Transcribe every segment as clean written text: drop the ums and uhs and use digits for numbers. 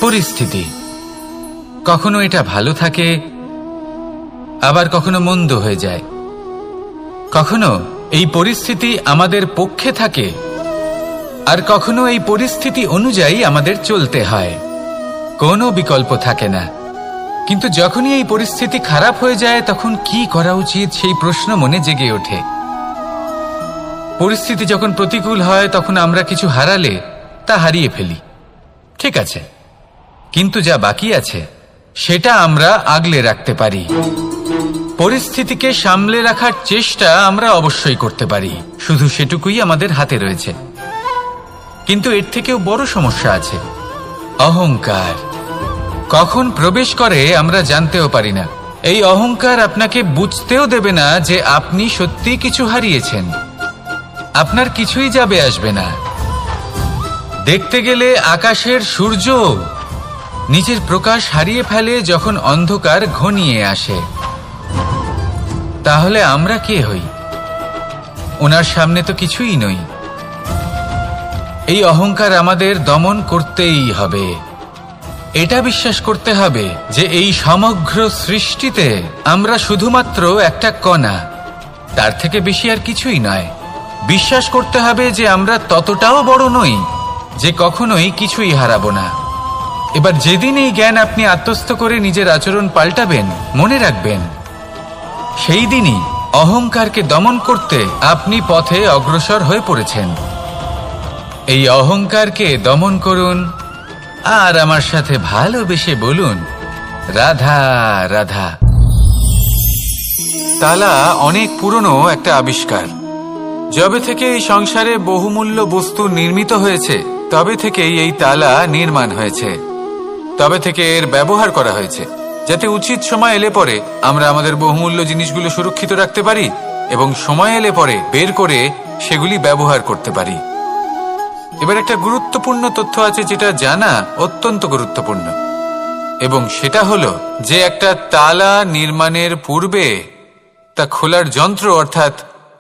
পরিস্থিতি, কখনো এটা ভালো থাকে, আবার কখনো মন্দ হয়ে যায়। কখনো এই পরিস্থিতি আমাদের পক্ষে থাকে, আর কখনো এই পরিস্থিতি অনুযায়ী আমাদের চলতে হয়। কোনো বিকল্প থাকে না। কিন্তু যখনই এই পরিস্থিতি খারাপ হয়ে যায়, তখন কি করা উচিত সেই প্রশ্ন মনে জেগে ওঠে। পরিস্থিতি যখন প্রতিকূল হয়, তখন আমরা কিছু হারালে তা হারিয়ে ফেলি, ঠিক আছে, কিন্তু যা বাকি আছে সেটা আমরা আগলে রাখতে পারি। পরিস্থিতিকে সামলে রাখার চেষ্টা আমরা অবশ্যই করতে পারি, শুধু সেটুকুই আমাদের হাতে রয়েছে। কিন্তু এর থেকেও বড় সমস্যা আছে, অহংকার। কখন প্রবেশ করে আমরা জানতেও পারি না। এই অহংকার আপনাকে বুঝতেও দেবে না যে আপনি সত্যি কিছু হারিয়েছেন। আপনার কিছুই যাবে আসবে না। দেখতে গেলে আকাশের সূর্য নিজের প্রকাশ হারিয়ে ফেলে যখন অন্ধকার ঘনিয়ে আসে। তাহলে আমরা কে হই? ওনার সামনে তো কিছুই নই। এই অহংকার আমাদের দমন করতেই হবে। এটা বিশ্বাস করতে হবে যে এই সমগ্র সৃষ্টিতে আমরা শুধুমাত্র একটা কণা, তার থেকে বেশি আর কিছুই নয়। বিশ্বাস করতে হবে যে আমরা ততটাও বড় নই যে কখনোই কিছুই হারাবো না। এবার যেদিন এই জ্ঞান আপনি আত্মস্থ করে নিজের আচরণ পাল্টাবেন, মনে রাখবেন সেই দিনই অহংকারকে দমন করতে আপনি পথে অগ্রসর হয়ে পড়েছেন। এই অহংকারকে দমন করুন আর আমার সাথে ভালোবেসে বলুন, রাধা রাধা। তালা অনেক পুরনো একটা আবিষ্কার। যবে থেকে এই সংসারে বহুমূল্য বস্তু নির্মিত হয়েছে, তবে থেকেই এই তালা নির্মাণ হয়েছে। তবে থেকে এর ব্যবহার করা হয়েছে, যাতে উচিত সময় এলে পরে আমরা আমাদের বহুমূল্য জিনিসগুলো সুরক্ষিত রাখতে পারি এবং সময় এলে পরে বের করে সেগুলি ব্যবহার করতে পারি। এবার একটা গুরুত্বপূর্ণ তথ্য আছে যেটা জানা অত্যন্ত গুরুত্বপূর্ণ, এবং সেটা হলো যে একটা তালা নির্মাণের পূর্বে তা খোলার যন্ত্র অর্থাৎ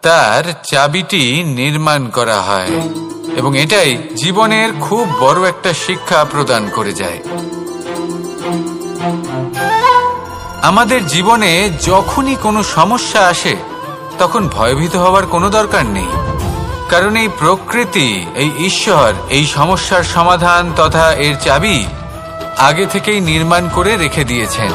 তার চাবিটি নির্মাণ করা হয়, এবং এটাই জীবনের খুব বড় একটা শিক্ষা প্রদান করে যায়। আমাদের জীবনে যখনই কোনো সমস্যা আসে, তখন ভয়ভীত হওয়ার কোনো দরকার নেই, কারণ এই প্রকৃতি, এই ঈশ্বর এই সমস্যার সমাধান তথা এর চাবি আগে থেকেই নির্মাণ করে রেখে দিয়েছেন।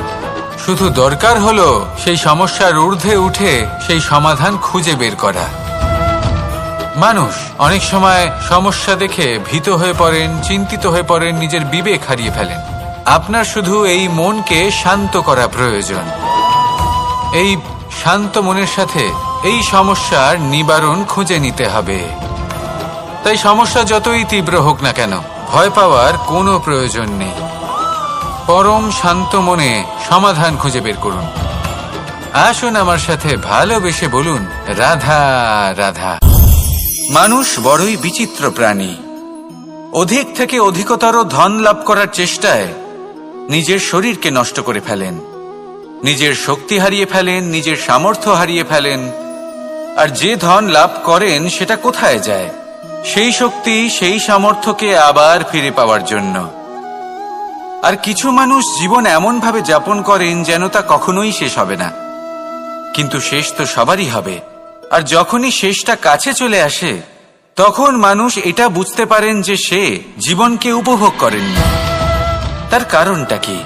শুধু দরকার হলো সেই সমস্যার ঊর্ধ্বে উঠে সেই সমাধান খুঁজে বের করা। মানুষ অনেক সময় সমস্যা দেখে ভীত হয়ে পড়েন, চিন্তিত হয়ে পড়েন, নিজের বিবেক হারিয়ে ফেলেন। আপনার শুধু এই মনকে শান্ত করা প্রয়োজন। এই শান্ত মনের সাথে এই সমস্যার নিবারণ খুঁজে নিতে হবে। তাই সমস্যা যতই তীব্র হোক না কেন, ভয় পাওয়ার কোনো প্রয়োজন নেই। পরম শান্ত মনে সমাধান খুঁজে বের করুন। আসুন আমার সাথে ভালোবেসে বলুন, রাধা রাধা। মানুষ বড়ই বিচিত্র প্রাণী। অধিক থেকে অধিকতর ধন লাভ করার চেষ্টায় নিজের শরীরকে নষ্ট করে ফেলেন, নিজের শক্তি হারিয়ে ফেলেন, নিজের সামর্থ্য হারিয়ে ফেলেন। আর যে ধন লাভ করেন সেটা কোথায় যায়? সেই শক্তি, সেই সামর্থ্যকে আবার ফিরে পাওয়ার জন্য। আর কিছু মানুষ জীবন এমন ভাবে যাপন করেন যেন তা কখনোই শেষ হবে না, কিন্তু শেষ তো সবারই হবে। আর যখনই শেষটা কাছে চলে আসে, তখন মানুষ এটা বুঝতে পারেন যে সে জীবনকে উপভোগ করেননি। তার কারণটা কি?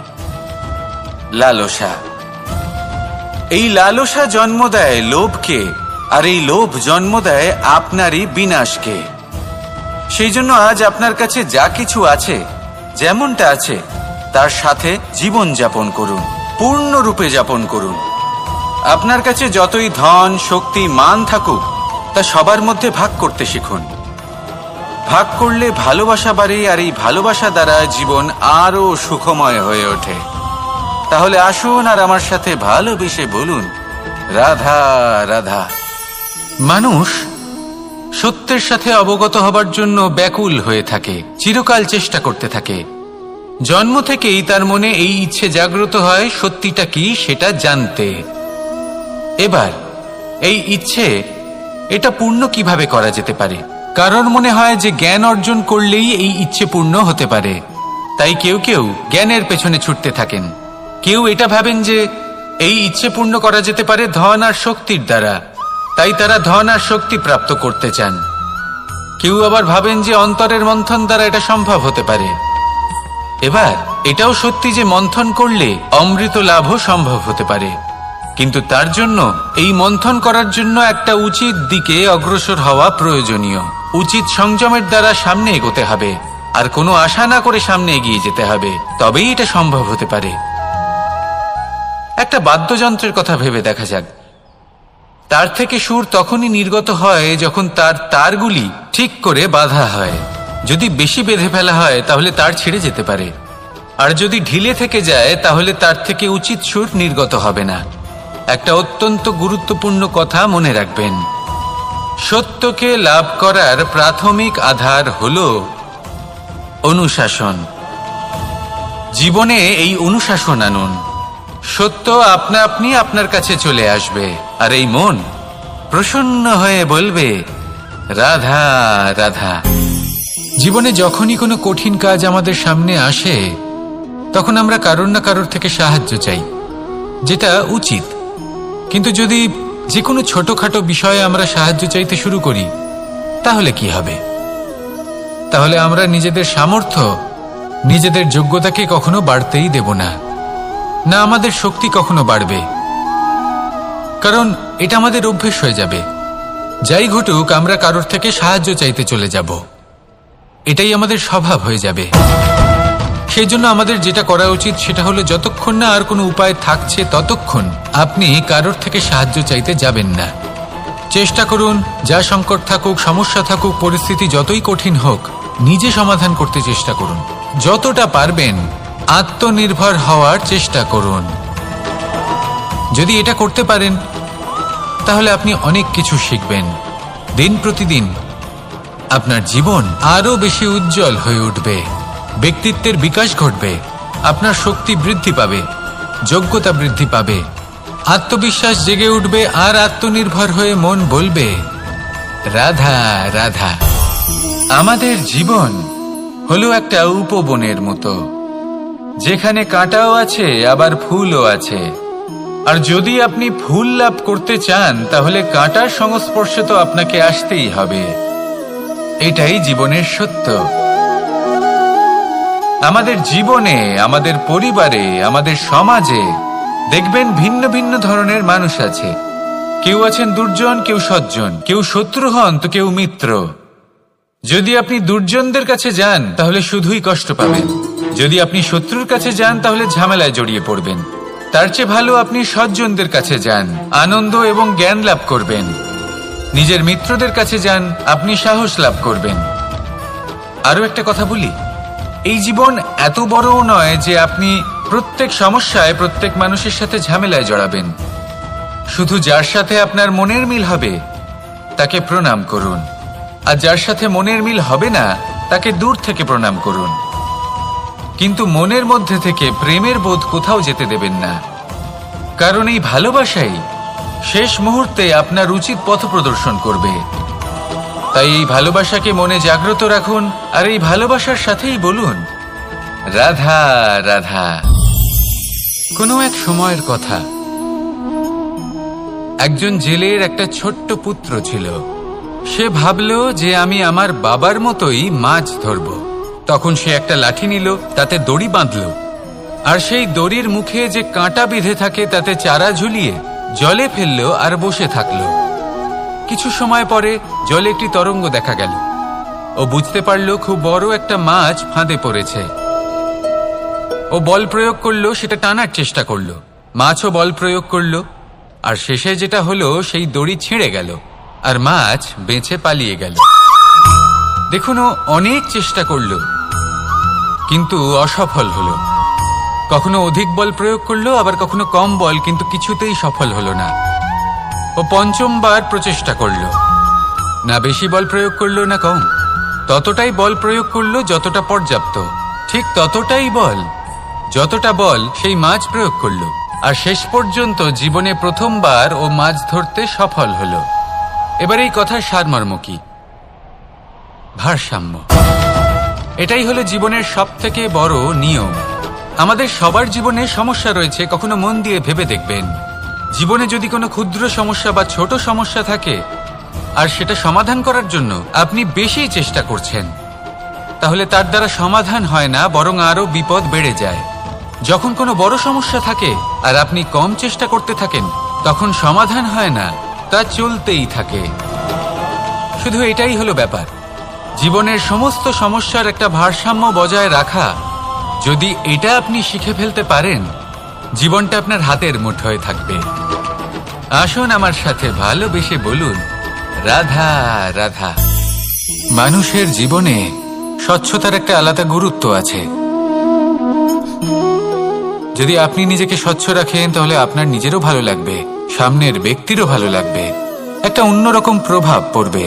লালসা। এই লালসা জন্ম দেয় লোভকে, আর এই লোভ জন্ম দেয় আপনারই বিনাশকে। সেই জন্য আজ আপনার কাছে যা কিছু আছে, যেমনটা আছে তার সাথে জীবন যাপন করুন, পূর্ণরূপে যাপন করুন। আপনার কাছে যতই ধন, শক্তি, মান থাকুক, তা সবার মধ্যে ভাগ করতে শিখুন। ভাগ করলে ভালোবাসা বাড়ে, আর এই ভালোবাসা দ্বারা জীবন আরো সুখময় হয়ে ওঠে। তাহলে আসুন আর আমার সাথে ভালোবেসে বলুন, রাধা রাধা। মানুষ সত্যের সাথে অবগত হবার জন্য ব্যাকুল হয়ে থাকে, চিরকাল চেষ্টা করতে থাকে। জন্ম থেকেই তার মনে এই ইচ্ছে জাগ্রত হয় সত্যিটা কি সেটা জানতে। এবার এই ইচ্ছে, এটা পূর্ণ কিভাবে করা যেতে পারে? কারণ মনে হয় যে জ্ঞান অর্জন করলেই এই ইচ্ছে পূর্ণ হতে পারে। তাই কেউ কেউ জ্ঞানের পেছনে ছুটতে থাকেন। কেউ এটা ভাবেন যে এই ইচ্ছে পূর্ণ করা যেতে পারে ধন আর শক্তির দ্বারা, তাই তারা ধন আর শক্তি প্রাপ্ত করতে চান। কেউ আবার ভাবেন যে অন্তরের মন্থন দ্বারা এটা সম্ভব হতে পারে। এবার এটাও সত্যি যে মন্থন করলে অমৃত লাভও সম্ভব হতে পারে, কিন্তু তার জন্য এই মন্থন করার জন্য একটা উচিত দিকে অগ্রসর হওয়া প্রয়োজনীয়। উচিত সংযমের দ্বারা সামনে এগোতে হবে, আর কোনো আশা না করে সামনে এগিয়ে যেতে হবে, তবেই এটা সম্ভব হতে পারে। একটা বাদ্যযন্ত্রের কথা ভেবে দেখা যাক। তার থেকে সুর তখনই নির্গত হয় যখন তার তারগুলি ঠিক করে বাঁধা হয়। যদি বেশি বেঁধে ফেলা হয় তাহলে তার ছিঁড়ে যেতে পারে, আর যদি ঢিলে থেকে যায় তাহলে তার থেকে উচিত সুর নির্গত হবে না। একটা অত্যন্ত গুরুত্বপূর্ণ কথা মনে রাখবেন, সত্যকে লাভ করার প্রাথমিক আধার হল অনুশাসন। জীবনে এই অনুশাসন আনুন, সত্য আপনা আপনি আপনার কাছে চলে আসবে, আর এই মন প্রসন্ন হয়ে বলবে রাধা রাধা। জীবনে যখনই কোনো কঠিন কাজ আমাদের সামনে আসে তখন আমরা কারোর না কারোর থেকে সাহায্য চাই, যেটা উচিত। কিন্তু যদি যে কোনো ছোটখাটো বিষয়ে আমরা সাহায্য চাইতে শুরু করি তাহলে কি হবে? তাহলে আমরা নিজেদের সামর্থ্য, নিজেদের যোগ্যতাকে কখনো বাড়তেই দেব না, না আমাদের শক্তি কখনো বাড়বে, কারণ এটা আমাদের অভ্যেস হয়ে যাবে। যাই ঘটুক আমরা কারোর থেকে সাহায্য চাইতে চলে যাব, এটাই আমাদের স্বভাব হয়ে যাবে। সেই জন্য আমাদের যেটা করা উচিত সেটা হলো যতক্ষণ না আর কোনো উপায় থাকছে ততক্ষণ আপনি কারোর থেকে সাহায্য চাইতে যাবেন না। চেষ্টা করুন, যা সংকট থাকুক, সমস্যা থাকুক, পরিস্থিতি যতই কঠিন হোক, নিজে সমাধান করতে চেষ্টা করুন। যতটা পারবেন আত্মনির্ভর হওয়ার চেষ্টা করুন। যদি এটা করতে পারেন তাহলে আপনি অনেক কিছু শিখবেন। দিন প্রতিদিন আপনার জীবন আরো বেশি উজ্জ্বল হয়ে উঠবে, ব্যক্তিত্বের বিকাশ ঘটবে, আপনার শক্তি বৃদ্ধি পাবে, যোগ্যতা বৃদ্ধি পাবে, আত্মবিশ্বাস জেগে উঠবে, আর আত্মনির্ভর হয়ে মন বলবে রাধা রাধা। আমাদের জীবন হলো একটা উপবনের মতো, যেখানে কাঁটাও আছে আবার ফুলও আছে। আর যদি আপনি ফুল লাভ করতে চান তাহলে কাঁটার সংস্পর্শে তো আপনাকে আসতেই হবে। এটাই জীবনের সত্য। আমাদের জীবনে, আমাদের পরিবারে, আমাদের সমাজে দেখবেন ভিন্ন ভিন্ন ধরনের মানুষ আছে। কেউ আছেন দুর্জন, কেউ সজ্জন, কেউ শত্রু হন তো কেউ মিত্র। যদি আপনি দুর্জনদের কাছে যান তাহলে শুধুই কষ্ট পাবেন, যদি আপনি শত্রুর কাছে যান তাহলে ঝামেলায় জড়িয়ে পড়বেন। তার চেয়ে ভালো আপনি সজ্জনদের কাছে যান, আনন্দ এবং জ্ঞান লাভ করবেন। নিজের মিত্রদের কাছে যান, আপনি সাহস লাভ করবেন। আরো একটা কথা বলি, এই জীবন এত বড়ও নয় যে আপনি প্রত্যেক সমস্যায় প্রত্যেক মানুষের সাথে ঝামেলায় জড়াবেন। শুধু যার সাথে আপনার মনের মিল হবে তাকে প্রণাম করুন, আর যার সাথে মনের মিল হবে না তাকে দূর থেকে প্রণাম করুন। কিন্তু মনের মধ্যে থেকে প্রেমের বোধ কোথাও যেতে দেবেন না, কারণ এই ভালোবাসাই শেষ মুহূর্তে আপনার উচিত পথ প্রদর্শন করবে। তাই এই ভালোবাসাকে মনে জাগ্রত রাখুন, আর এই ভালোবাসার সাথেই বলুন রাধা রাধা। কোনো এক সময়ের কথা, একজন জেলের একটা ছোট্ট পুত্র ছিল। সে ভাবল যে আমি আমার বাবার মতোই মাছ ধরব। তখন সে একটা লাঠি নিল, তাতে দড়ি বাঁধল, আর সেই দড়ির মুখে যে কাঁটা বিঁধে থাকে তাতে চারা ঝুলিয়ে জলে ফেলল আর বসে থাকল। কিছু সময় পরে জলে একটি তরঙ্গ দেখা গেল। ও বুঝতে পারল খুব বড় একটা মাছ ফাঁদে পড়েছে। ও বল প্রয়োগ করলো, সেটা টানার চেষ্টা করলো, মাছও বল প্রয়োগ করলো, আর শেষে যেটা হলো সেই দড়ি ছিঁড়ে গেল আর মাছ বেঁচে পালিয়ে গেল। দেখুন, ও অনেক চেষ্টা করলো কিন্তু অসফল হলো। কখনো অধিক বল প্রয়োগ করলো, আবার কখনো কম বল, কিন্তু কিছুতেই সফল হলো না। ও পঞ্চমবার প্রচেষ্টা করলো, না বেশি বল প্রয়োগ করলো না কম, ততটাই বল প্রয়োগ করলো যতটা পর্যাপ্ত, ঠিক ততটাই বল, যতটা বল সেই মাছ প্রয়োগ করলো, আর শেষ পর্যন্ত জীবনে প্রথমবার ও মাছ ধরতে সফল হলো। এবার এই কথার সারমর্ম কি? ভারসাম্য। এটাই হলো জীবনের সবথেকে বড় নিয়ম। আমাদের সবার জীবনে সমস্যা রয়েছে, কখনো মন দিয়ে ভেবে দেখবেন। জীবনে যদি কোনো ক্ষুদ্র সমস্যা বা ছোট সমস্যা থাকে আর সেটা সমাধান করার জন্য আপনি বেশি চেষ্টা করছেন, তাহলে তার দ্বারা সমাধান হয় না, বরং আরো বিপদ বেড়ে যায়। যখন কোনো বড় সমস্যা থাকে আর আপনি কম চেষ্টা করতে থাকেন, তখন সমাধান হয় না, তা চলতেই থাকে। শুধু এটাই হলো ব্যাপার। জীবনের সমস্ত সমস্যার একটা ভারসাম্য বজায় রাখা, যদি এটা আপনি শিখে ফেলতে পারেন, জীবনটা আপনার হাতের মুঠোয় থাকবে। আসুন আমার সাথে ভালোবেসে বলুন, রাধা রাধা। মানুষের জীবনে স্বচ্ছতার একটা আলাদা গুরুত্ব আছে। যদি আপনি নিজেকে স্বচ্ছ রাখেন, তাহলে আপনার নিজেরও ভালো লাগবে, সামনের ব্যক্তিরও ভালো লাগবে, একটা অন্যরকম প্রভাব পড়বে।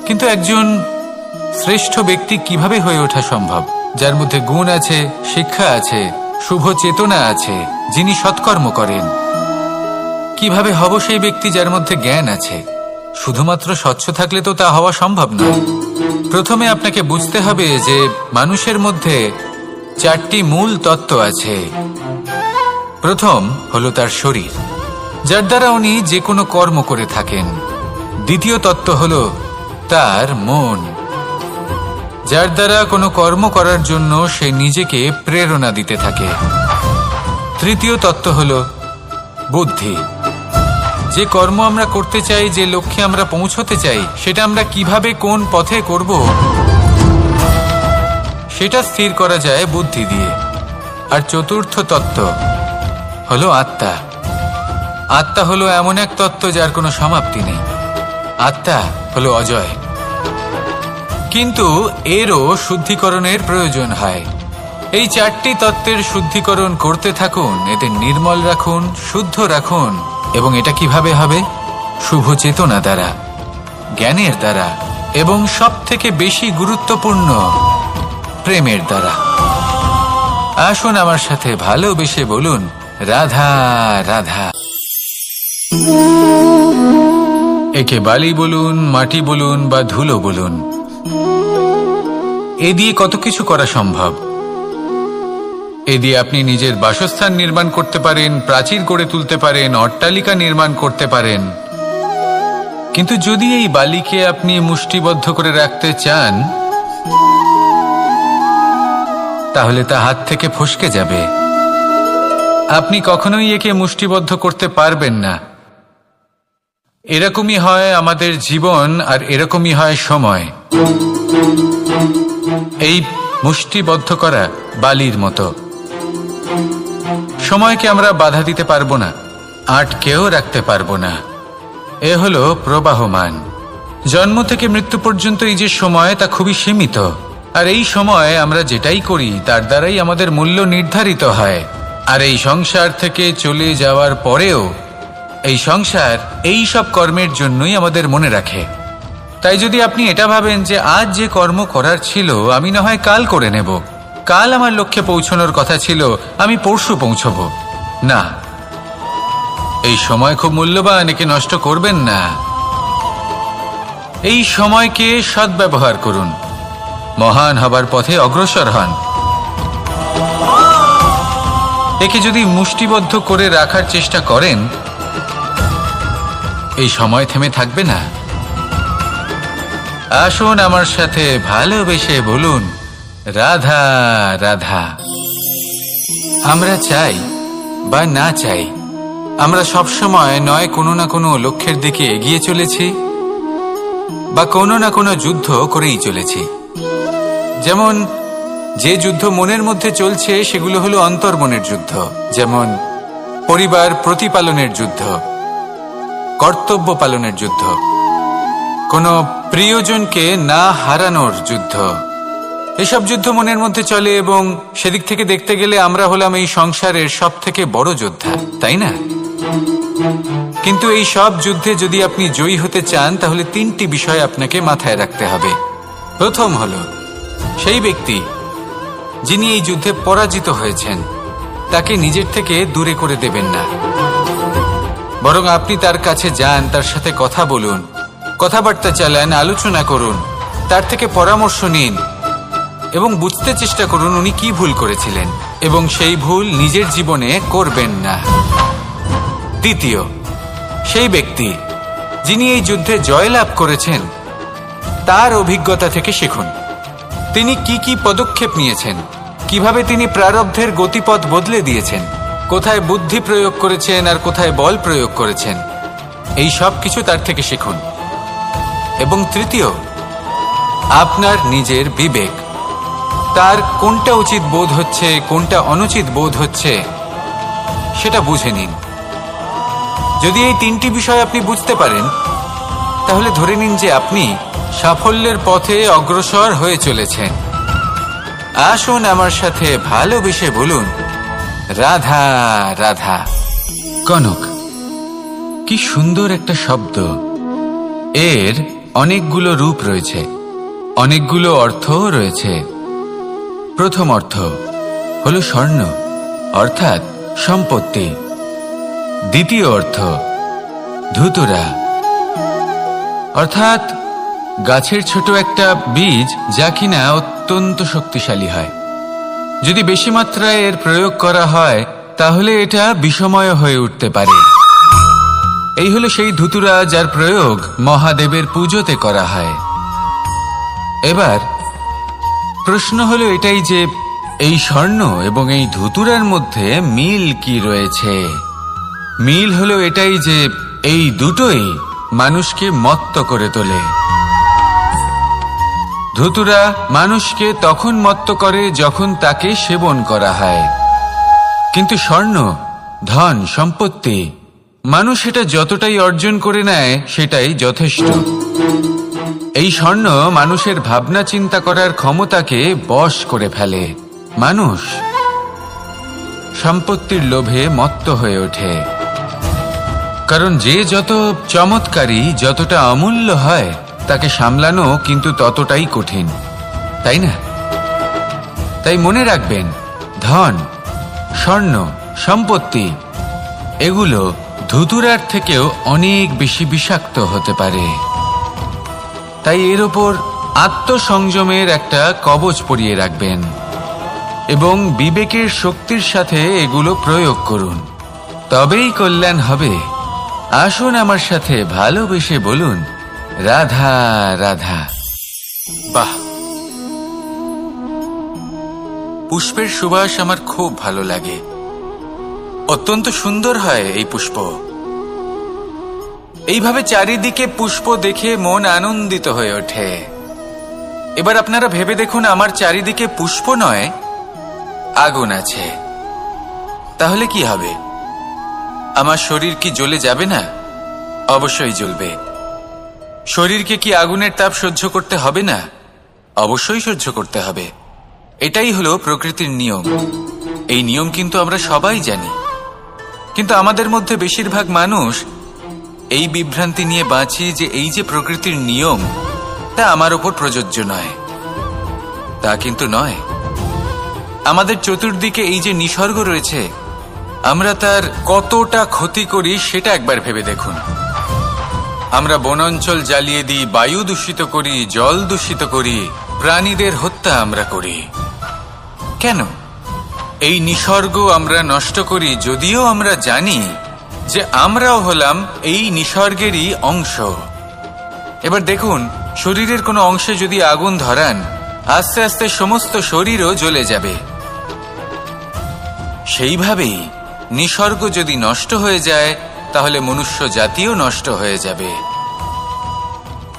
কিন্তু একজন শ্রেষ্ঠ ব্যক্তি কিভাবে হয়ে ওঠা সম্ভব? যার মধ্যে গুণ আছে, শিক্ষা আছে, শুভ চেতনা আছে, যিনি সৎকর্ম করেন। কিভাবে হব সেই ব্যক্তি যার মধ্যে জ্ঞান আছে? শুধুমাত্র স্বচ্ছ থাকলে তো তা হওয়া সম্ভব নয়। প্রথমে আপনাকে বুঝতে হবে যে মানুষের মধ্যে 4টি মূল তত্ত্ব আছে। প্রথম হলো তার শরীর, যার দ্বারা উনি যে কোনো কর্ম করে থাকেন। দ্বিতীয় তত্ত্ব হলো তার মন, যার দ্বারা কোনো কর্ম করার জন্য সে নিজেকে প্রেরণা দিতে থাকে। তৃতীয় তত্ত্ব হলো বুদ্ধি, যে কর্ম আমরা করতে চাই, যে লক্ষ্যে আমরা পৌঁছতে চাই, সেটা আমরা কিভাবে কোন পথে করব সেটা স্থির করা যায় বুদ্ধি দিয়ে। আর চতুর্থ তত্ত্ব হলো আত্মা। আত্মা হলো এমন এক তত্ত্ব যার কোনো সমাপ্তি নেই। আত্মা হলো অজয়। কিন্তু এরও শুদ্ধিকরণের প্রয়োজন হয়। এই 4টি তত্ত্বের শুদ্ধিকরণ করতে থাকুন, এদের নির্মল রাখুন, শুদ্ধ রাখুন। এবং এটা কিভাবে হবে? শুভ চেতনা দ্বারা, জ্ঞানের দ্বারা, এবং সবথেকে বেশি গুরুত্বপূর্ণ প্রেমের দ্বারা। আসুন আমার সাথে ভালোবেসে বলুন, রাধা রাধা। একে বালি বলুন, মাটি বলুন বা ধুলো বলুন, এ দিয়ে কত কিছু করা সম্ভব। এ দিয়ে আপনি নিজের বাসস্থান নির্মাণ করতে পারেন, প্রাচীর গড়ে তুলতে পারেন, অট্টালিকা নির্মাণ করতে পারেন। কিন্তু যদি এই বালিকে আপনি মুষ্টিবদ্ধ করে রাখতে চান, তাহলে তা হাত থেকে ফসকে যাবে। আপনি কখনোই একে মুষ্টিবদ্ধ করতে পারবেন না। এরকমই হয় আমাদের জীবন, আর এরকমই হয় সময়। এই মুষ্টিবদ্ধ করা বালির মতো। সময়কে আমরা বাধা দিতে পারবো না, আটকেও রাখতে পারবো না। এ হলো প্রবাহমান। জন্ম থেকে মৃত্যু পর্যন্ত এই যে সময়, তা খুবই সীমিত। আর এই সময় আমরা যেটাই করি তার দ্বারাই আমাদের মূল্য নির্ধারিত হয়। আর এই সংসার থেকে চলে যাওয়ার পরেও এই সংসার এই সব কর্মের জন্যই আমাদের মনে রাখে। তাই যদি আপনি এটা ভাবেন যে আজ যে কর্ম করার ছিল আমি না হয় কাল করে নেব, কাল আমার লক্ষ্যে পৌঁছানোর কথা ছিল আমি পরশু পৌঁছব, না, এই সময় খুব মূল্যবান, একে নষ্ট করবেন না। এই সময়কে সদ্ব্যবহার করুন, মহান হবার পথে অগ্রসর হন। একে যদি মুষ্টিবদ্ধ করে রাখার চেষ্টা করেন, এই সময় থেমে থাকবে না। আসুন আমার সাথে ভালোবেসে বলুন, রাধা রাধা। আমরা চাই বা না চাই, আমরা সবসময় নয় কোনো না কোনো লক্ষ্যের দিকে এগিয়ে চলেছি বা কোনো না কোনো যুদ্ধ করেই চলেছি। যেমন যে যুদ্ধ মনের মধ্যে চলছে সেগুলো হলো অন্তর্মনের যুদ্ধ। যেমন পরিবার প্রতিপালনের যুদ্ধ, কর্তব্য পালনের যুদ্ধ, কোনো প্রিয়জনকে না হারানোর যুদ্ধ। এসব যুদ্ধ মনের মধ্যে চলে এবং সেদিক থেকে দেখতে গেলে আমরা হলাম এই সংসারের সব থেকে বড় যোদ্ধা, তাই না? কিন্তু এই সব যুদ্ধে যদি আপনি জয়ী হতে চান, তাহলে 3টি বিষয় আপনাকে মাথায় রাখতে হবে। প্রথম হলো সেই ব্যক্তি যিনি এই যুদ্ধে পরাজিত হয়েছেন তাকে নিজের থেকে দূরে করে দেবেন না, বরং আপনি তার কাছে যান, তার সাথে কথা বলুন, কথাবার্তা চালান, আলোচনা করুন, তার থেকে পরামর্শ নিন, এবং বুঝতে চেষ্টা করুন উনি কি ভুল করেছিলেন এবং সেই ভুল নিজের জীবনে করবেন না। দ্বিতীয়, সেই ব্যক্তি যিনি এই যুদ্ধে জয়লাভ করেছেন তার অভিজ্ঞতা থেকে শিখুন। তিনি কি কি পদক্ষেপ নিয়েছেন, কিভাবে তিনি প্রারব্ধের গতিপথ বদলে দিয়েছেন, কোথায় বুদ্ধি প্রয়োগ করেছেন আর কোথায় বল প্রয়োগ করেছেন, এই সব কিছু তার থেকে শিখুন। এবং তৃতীয়, আপনার নিজের বিবেক, তার কোনটা উচিত বোধ হচ্ছে কোনটা অনুচিত বোধ হচ্ছে সেটা বুঝে নিন। যদি এই তিনটি বিষয় আপনি বুঝতে পারেন তাহলে ধরে নিন যে আপনি সাফল্যের পথে অগ্রসর হয়ে চলেছেন। আসুন আমার সাথে ভালোবেসে বলুন, রাধা রাধা। কনক, কি সুন্দর একটা শব্দ। এর অনেকগুলো রূপ রয়েছে, অনেকগুলো অর্থও রয়েছে। প্রথম অর্থ হলো স্বর্ণ, অর্থাৎ সম্পত্তি। দ্বিতীয় অর্থ ধুতুরা, অর্থাৎ গাছের ছোট একটা বীজ যা কিনা অত্যন্ত শক্তিশালী হয়। যদি বেশি মাত্রায় এর প্রয়োগ করা হয় তাহলে এটা বিষময় হয়ে উঠতে পারে। এই হলো সেই ধুতুরা যার প্রয়োগ মহাদেবের পুজোতে করা হয়। এবার প্রশ্ন হলো এটাই যে এই স্বর্ণ এবং এই ধুতুরার মধ্যে মিল কি রয়েছে। মিল হলো এটাই যে এই দুটোই মানুষকে মত্ত করে তোলে। ধুতুরা মানুষকে তখন মত্ত করে যখন তাকে সেবন করা হয়, কিন্তু স্বর্ণ, ধন, সম্পত্তি, মানুষ এটা যতটাই অর্জন করে নেয় সেটাই যথেষ্ট। এই স্বর্ণ মানুষের ভাবনা চিন্তা করার ক্ষমতাকে বশ করে ফেলে। মানুষ সম্পত্তির লোভে মত্ত হয়ে ওঠে, কারণ যে যত চমৎকারী, যতটা অমূল্য হয় তাকে সামলানো কিন্তু ততটাই কঠিন, তাই না? তাই মনে রাখবেন, ধন, স্বর্ণ, সম্পত্তি এগুলো ধুতুরার থেকেও অনেক বেশি বিষাক্ত হতে পারে। তাই এর ওপর আত্মসংযমের একটা কবচ পরিয়ে রাখবেন এবং বিবেকের শক্তির সাথে এগুলো প্রয়োগ করুন, তবেই কল্যাণ হবে। আসুন আমার সাথে ভালোবেসে বলুন, রাধা রাধা। বাহ, পুষ্পের সুবাস আমার খুব ভালো লাগে। অত্যন্ত সুন্দর হয় এই পুষ্প। এইভাবে চারিদিকে পুষ্প দেখে মন আনন্দিত হয়ে ওঠে। এবার আপনারা ভেবে দেখুন, আমার চারিদিকে পুষ্প নয়, আগুন আছে। তাহলে কি হবে? আমার শরীর কি জ্বলে যাবে না? অবশ্যই জ্বলবে। শরীরকে কি আগুনের তাপ সহ্য করতে হবে না? অবশ্যই সহ্য করতে হবে। এটাই হলো প্রকৃতির নিয়ম। এই নিয়ম কিন্তু আমরা সবাই জানি, কিন্তু আমাদের মধ্যে বেশিরভাগ মানুষ এই বিভ্রান্তি নিয়ে বাঁচি যে এই যে প্রকৃতির নিয়ম তা আমার ওপর প্রযোজ্য নয়। তা কিন্তু নয়। আমাদের চতুর্দিকে এই যে নিসর্গ রয়েছে, আমরা তার কতটা ক্ষতি করি সেটা একবার ভেবে দেখুন। আমরা বনাঞ্চল জ্বালিয়ে দিই, বায়ু দূষিত করি, জল দূষিত করি, প্রাণীদের হত্যা আমরা করি। কেন? এই নিসর্গ আমরা নষ্ট করি, যদিও আমরা জানি যে আমরাও হলাম এই নিসর্গেরই অংশ। এবার দেখুন, শরীরের কোনো অংশে যদি আগুন ধরান, আস্তে আস্তে সমস্ত শরীরও জ্বলে যাবে। সেইভাবেই নিসর্গ যদি নষ্ট হয়ে যায় তাহলে মনুষ্য জাতিও নষ্ট হয়ে যাবে।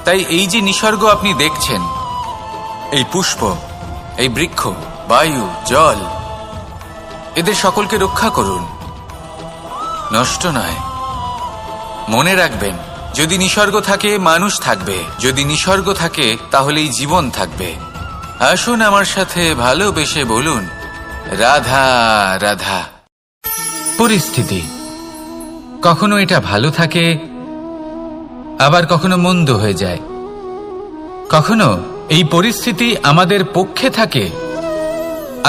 তাই এই যে নিসর্গ আপনি দেখছেন, এই পুষ্প, এই বৃক্ষ, বায়ু, জল, এদের সকলকে রক্ষা করুন, নষ্ট নয়। মনে রাখবেন, যদি নিসর্গ থাকে মানুষ থাকবে, যদি নিসর্গ থাকে তাহলেই জীবন থাকবে। আসুন আমার সাথে ভালোবেসে বলুন, রাধা রাধা। পরিস্থিতি কখনো এটা ভালো থাকে, আবার কখনো মন্দ হয়ে যায়। কখনো এই পরিস্থিতি আমাদের পক্ষে থাকে,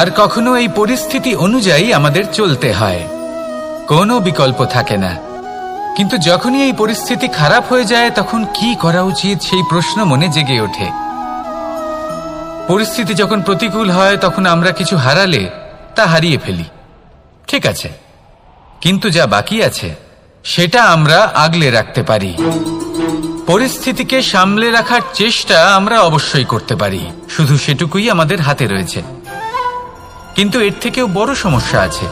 আর কখনো এই পরিস্থিতি অনুযায়ী আমাদের চলতে হয়। কোনো বিকল্প থাকে না। কিন্তু যখনই এই পরিস্থিতি খারাপ হয়ে যায় তখন কি করা উচিত সেই প্রশ্ন মনে জেগে ওঠে। পরিস্থিতি যখন প্রতিকূল হয় তখন আমরা কিছু হারালে তা হারিয়ে ফেলি, ঠিক আছে, কিন্তু যা বাকি আছে সেটা আমরা আগলে রাখতে পারি। পরিস্থিতিকে সামলে রাখার চেষ্টা আমরা অবশ্যই করতে পারি, শুধু সেটুকুই আমাদের হাতে রয়েছে। কিন্তু এর থেকেও বড় সমস্যা আছে,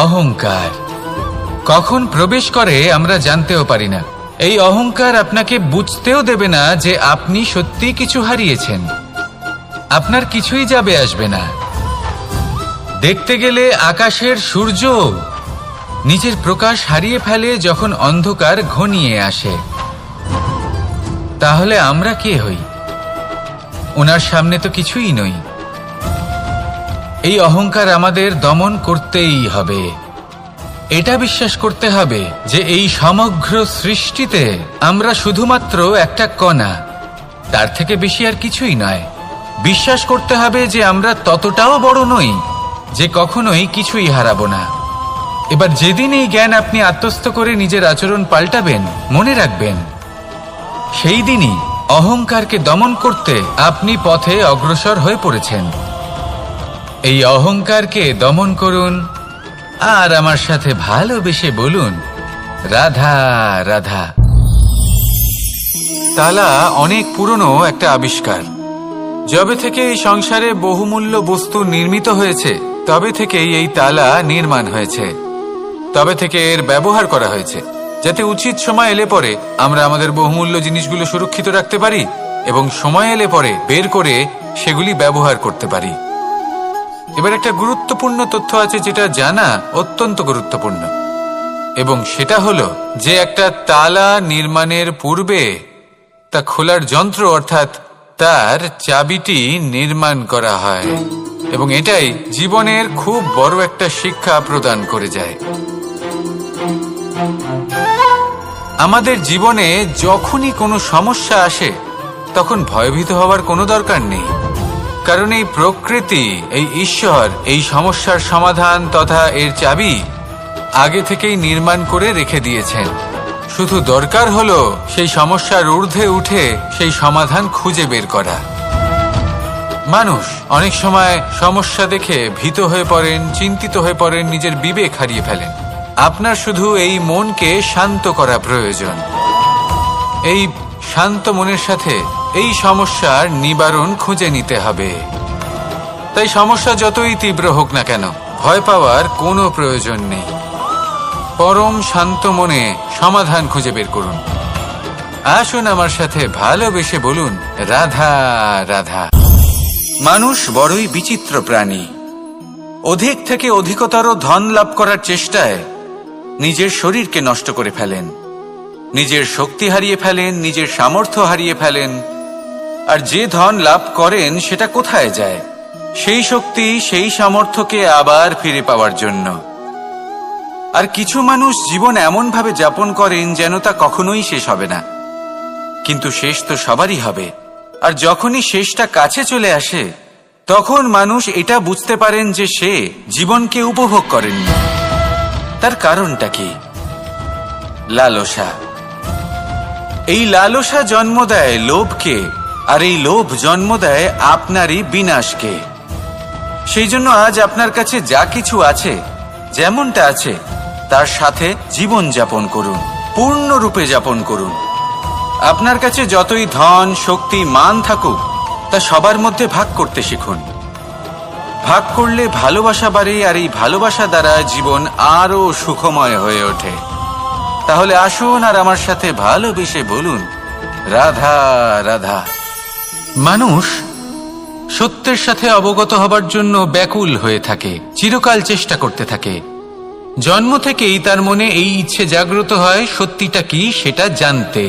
অহংকার। কখন প্রবেশ করে আমরা জানতেও পারি না। এই অহংকার আপনাকে বুঝতেও দেবে না যে আপনি সত্যি কিছু হারিয়েছেন। আপনার কিছুই যাবে আসবে না। দেখতে গেলে আকাশের সূর্য নিজের প্রকাশ হারিয়ে ফেলে যখন অন্ধকার ঘনিয়ে আসে। তাহলে আমরা কে হই? ওনার সামনে তো কিছুই নই। এই অহংকার আমাদের দমন করতেই হবে। এটা বিশ্বাস করতে হবে যে এই সমগ্র সৃষ্টিতে আমরা শুধুমাত্র একটা কণা, তার থেকে বেশি আর কিছুই নয়। বিশ্বাস করতে হবে যে আমরা ততটাও বড় নই যে কখনোই কিছুই হারাবো না। এবার যেদিন এই জ্ঞান আপনি আত্মস্থ করে নিজের আচরণ পাল্টাবেন, মনে রাখবেন সেই দিনই অহংকারকে দমন করতে আপনি পথে অগ্রসর হয়ে পড়েছেন। এই অহংকারকে দমন করুন আর আমার সাথে ভালোবেসে বলুন, রাধা রাধা। তালা অনেক পুরনো একটা আবিষ্কার। যবে থেকে এই সংসারে বহুমূল্য বস্তু নির্মিত হয়েছে তবে থেকেই এই তালা নির্মাণ হয়েছে, তবে থেকে এর ব্যবহার করা হয়েছে, যাতে উচিত সময় এলে পরে আমরা আমাদের বহুমূল্য জিনিসগুলো সুরক্ষিত রাখতে পারি এবং সময় এলে পরে বের করে সেগুলি ব্যবহার করতে পারি। এবার একটা গুরুত্বপূর্ণ তথ্য আছে যেটা জানা অত্যন্ত গুরুত্বপূর্ণ, এবং সেটা হলো যে একটা তালা নির্মাণের পূর্বে তা খোলার যন্ত্র অর্থাৎ তার চাবিটি নির্মাণ করা হয়, এবং এটাই জীবনের খুব বড় একটা শিক্ষা প্রদান করে যায়। আমাদের জীবনে যখনই কোনো সমস্যা আসে তখন ভয়ভীত হওয়ার কোনো দরকার নেই, কারণ এই প্রকৃতি, এই ঈশ্বর এই সমস্যার সমাধান তথা এর চাবি আগে থেকেই নির্মাণ করে রেখে দিয়েছেন। শুধু দরকার হলো সেই সমস্যার ঊর্ধ্বে উঠে সেই সমাধান খুঁজে বের করা। মানুষ অনেক সময় সমস্যা দেখে ভীত হয়ে পড়েন, চিন্তিত হয়ে পড়েন, নিজের বিবেক হারিয়ে ফেলেন। আপনার শুধু এই মনকে শান্ত করা প্রয়োজন। এই শান্ত মনের সাথে এই সমস্যার নিবারণ খুঁজে নিতে হবে। তাই সমস্যা যতই তীব্র হোক না কেন ভয় পাওয়ার কোনো প্রয়োজন নেই। পরম শান্ত মনে সমাধান খুঁজে বের করুন। আসুন আমার সাথে ভালোবেসে বলুন, রাধা রাধা। মানুষ বড়ই বিচিত্র প্রাণী। অধিক থেকে অধিকতর ধন লাভ করার চেষ্টায় নিজের শরীরকে নষ্ট করে ফেলেন, নিজের শক্তি হারিয়ে ফেলেন, নিজের সামর্থ্য হারিয়ে ফেলেন। আর যে ধন লাভ করেন সেটা কোথায় যায়? সেই শক্তি, সেই সামর্থ্যকে আবার ফিরে পাওয়ার জন্য। আর কিছু মানুষ জীবন এমনভাবে যাপন করেন যেন তা কখনোই শেষ হবে না, কিন্তু শেষ তো সবারই হবে। আর যখনই শেষটা কাছে চলে আসে তখন মানুষ এটা বুঝতে পারেন যে সে জীবনকে উপভোগ করেননি। তার কারণটা কি? লালসা। এই লালসা জন্ম দেয় লোভকে, আর এই লোভ জন্ম দেয় আপনারই বিনাশকে। সেই জন্য আজ আপনার কাছে যা কিছু আছে, যেমনটা আছে তার সাথে জীবন যাপন করুন, পূর্ণরূপে যাপন করুন। আপনার কাছে যতই ধন, শক্তি, মান থাকুক তা সবার মধ্যে ভাগ করতে শিখুন। ভাগ করলে ভালোবাসা বাড়ে, আর এই ভালোবাসা দ্বারা জীবন আরো সুখময় হয়ে ওঠে। তাহলে আসুন আর আমার সাথে ভালোবেসে বলুন, রাধা রাধা। মানুষ সত্যের সাথে অবগত হবার জন্য ব্যাকুল হয়ে থাকে, চিরকাল চেষ্টা করতে থাকে। জন্ম থেকেই তার মনে এই ইচ্ছে জাগ্রত হয় সত্যিটা কি সেটা জানতে।